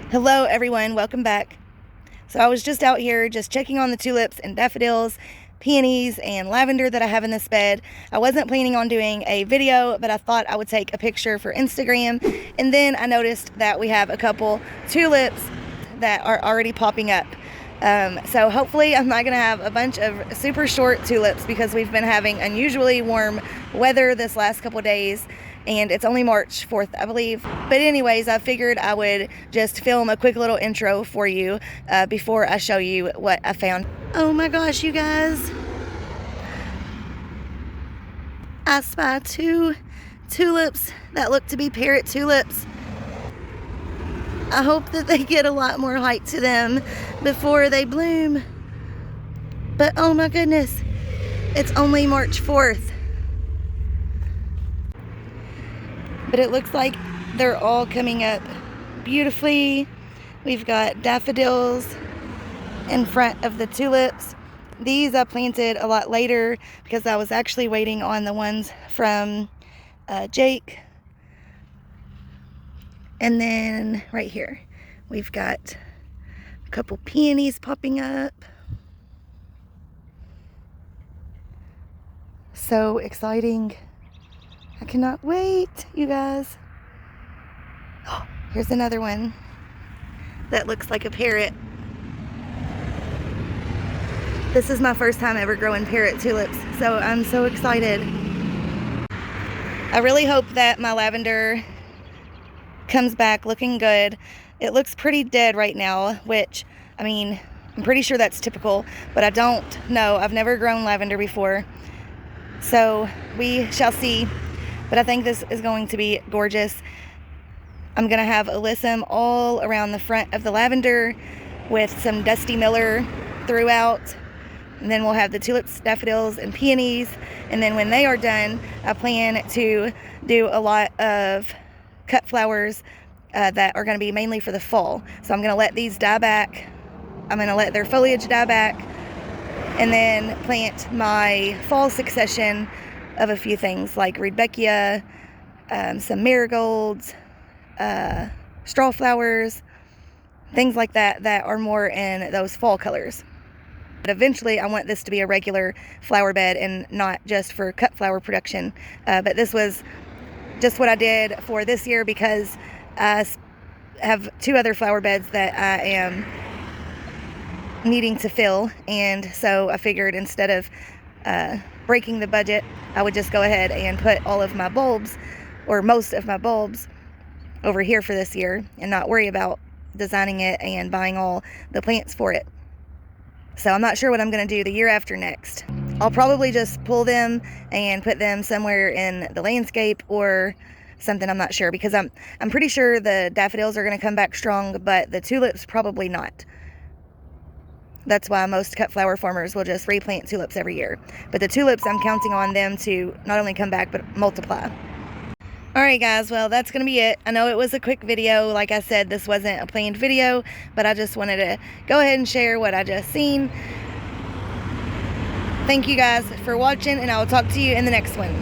Hello everyone, welcome back. So I was just out here just checking on the tulips and daffodils, peonies, and lavender that I have in this bed. I wasn't planning on doing a video, but I thought I would take a picture for Instagram. And then I noticed that we have a couple tulips that are already popping up. So hopefully I'm not gonna have a bunch of super short tulips because we've been having unusually warm weather this last couple days. And it's only March 4th, I believe. But anyways, I figured I would just film a quick little intro for you before I show you what I found. Oh my gosh, you guys. I spy two tulips that look to be parrot tulips. I hope that they get a lot more height to them before they bloom. But oh my goodness, it's only March 4th. But it looks like they're all coming up beautifully. We've got daffodils in front of the tulips. These I planted a lot later because I was actually waiting on the ones from Jake. And then right here, we've got a couple peonies popping up. So exciting. I cannot wait, you guys. Oh, here's another one that looks like a parrot. This is my first time ever growing parrot tulips, so I'm so excited. I really hope that my lavender comes back looking good. It looks pretty dead right now, which, I mean, I'm pretty sure that's typical, but I don't know. I've never grown lavender before, so we shall see. But I think this is going to be gorgeous. I'm going to have alyssum all around the front of the lavender with some dusty miller throughout. And then we'll have the tulips, daffodils, and peonies. And then when they are done, I plan to do a lot of cut flowers that are going to be mainly for the fall. So I'm going to let these die back. I'm going to let their foliage die back. And then plant my fall succession of a few things like rudbeckia, some marigolds, straw flowers, things like that that are more in those fall colors. But eventually I want this to be a regular flower bed and not just for cut flower production. But this was just what I did for this year because I have two other flower beds that I am needing to fill, and so I figured instead of breaking the budget, I would just go ahead and put all of my bulbs, or most of my bulbs, over here for this year and not worry about designing it and buying all the plants for it. So I'm not sure what I'm going to do the year after next. I'll probably just pull them and put them somewhere in the landscape or something. I'm not sure, because I'm pretty sure the daffodils are going to come back strong, but the tulips probably not. That's why most cut flower farmers will just replant tulips every year. But the tulips, I'm counting on them to not only come back, but multiply. Alright guys, well that's going to be it. I know it was a quick video. Like I said, this wasn't a planned video, but I just wanted to go ahead and share what I just seen. Thank you guys for watching, and I will talk to you in the next one.